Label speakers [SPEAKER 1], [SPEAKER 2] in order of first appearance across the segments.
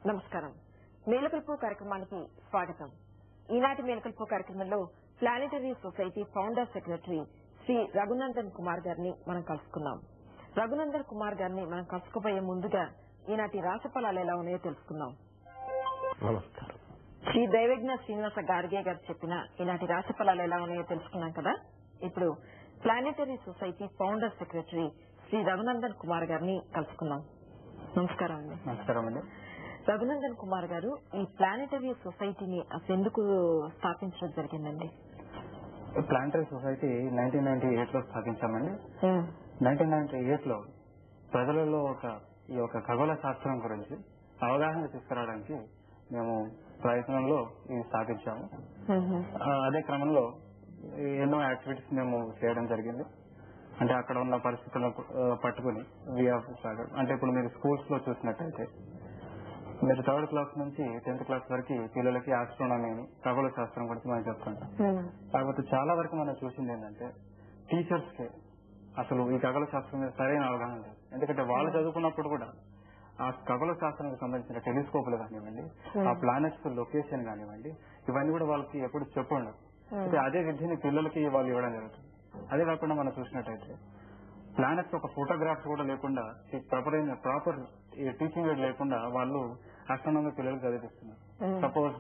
[SPEAKER 1] నమస్కారం. మేలుకొల్పు కార్యక్రమానికి స్వాగతం. ఈనాటి మేలుకొల్పు కార్యక్రమంలో planetary society founder secretary Shri Raghunandan Kumar గారిని మనం కలుసుకున్నాం. రఘునందన్ కుమార్ గారిని మనం కలుసుకోబోయే ముందుగా ఈనాటి రాశి ఫలాలు ఎలా ఉన్నాయో తెలుసుకుందాం.
[SPEAKER 2] నమస్కారం.
[SPEAKER 1] శ్రీ దైవజ్ఞ శ్రీనివాస గార్గే గారు చెప్పిన ఈనాటి రాశి ఫలాలు ఎలా ఉన్నాయో తెలుసుకున్నాం కదా. ఇప్పుడు planetary society founder secretary Shri Raghunandan Kumar గారిని కలుసుకుందాం. నమస్కారం అండి.
[SPEAKER 2] నమస్కారం అండి.
[SPEAKER 1] రఘునందన్ కుమార్ గారు, ఈ ప్లానెటరీ సొసైటీని అసలు ఎందుకు స్థాపించడం జరిగిందండి?
[SPEAKER 2] ప్లానెటరీ సొసైటీ 1998 లో స్థాపించామండి. 1998 లో ప్రజలలో ఈ ఖగోళ శాస్త్రం గురించి అవగాహన తీసుకురావడానికి మేము ప్రయత్నంలో ఇది స్థాపించాము. అదే క్రమంలో ఎన్నో యాక్టివిటీస్ మేము చేయడం జరిగింది. అంటే అక్కడ ఉన్న పరిస్థితులను పట్టుకుని అంటే ఇప్పుడు మీరు స్కూల్స్ లో చూసినట్టయితే మీరు 3rd క్లాస్ నుంచి 10th క్లాస్ వరకు పిల్లలకి ఆస్ట్రోనమీ అని ఖగోళ శాస్త్రం గురించి మనం చెప్తుంటాం. కాకపోతే చాలా వరకు మనం చూసింది ఏంటంటే టీచర్స్ కి అసలు ఈ ఖగోళ శాస్త్రం మీద సరైన అవగాహన లేదు. ఎందుకంటే వాళ్ళు చదువుకున్నప్పుడు కూడా ఆ ఖగోళ శాస్త్రానికి సంబంధించిన టెలిస్కోప్లు కానివ్వండి, ఆ ప్లానెట్స్ లొకేషన్ కానివ్వండి, ఇవన్నీ కూడా వాళ్ళకి ఎప్పుడు చెప్పండి. అయితే అదే విద్యని పిల్లలకి వాళ్ళు ఇవ్వడం జరుగుతుంది. అదే కాకుండా మనం చూసినట్టయితే ప్లానెట్స్ ఒక ఫోటోగ్రాఫ్స్ కూడా లేకుండా ప్రాపర్ టీచింగ్ ఎయిడ్ లేకుండా వాళ్ళు ఆస్ట్రానమీ పిల్లలకు చదివిస్తున్నారు. సపోజ్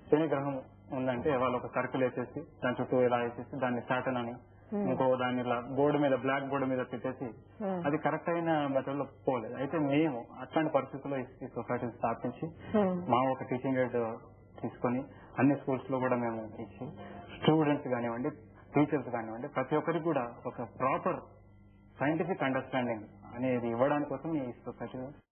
[SPEAKER 2] శని గ్రహం ఉందంటే వాళ్ళు ఒక సర్కిల్ వేసేసి దాని చుట్టూ ఇలా వేసేసి దాన్ని సాటర్న్ అని ఇంకో దాన్ని ఇలా బ్లాక్ బోర్డు మీద పెట్టేసి అది కరెక్ట్ అయిన మెథడ్ లో పోలేదు. అయితే మేము అట్లాంటి పరిస్థితుల్లో ఈ సొసైటీని స్థాపించి మా ఒక టీచింగ్ ఎయిడ్ తీసుకొని అన్ని స్కూల్స్ లో కూడా మేము ఇచ్చి స్టూడెంట్స్ కానివ్వండి, టీచర్స్ కానివ్వండి, ప్రతి ఒక్కరికి కూడా ఒక ప్రాపర్ సైంటిఫిక్ అండర్స్టాండింగ్ అనేది ఇవ్వడానికి కోసం ఈ సొసైటీ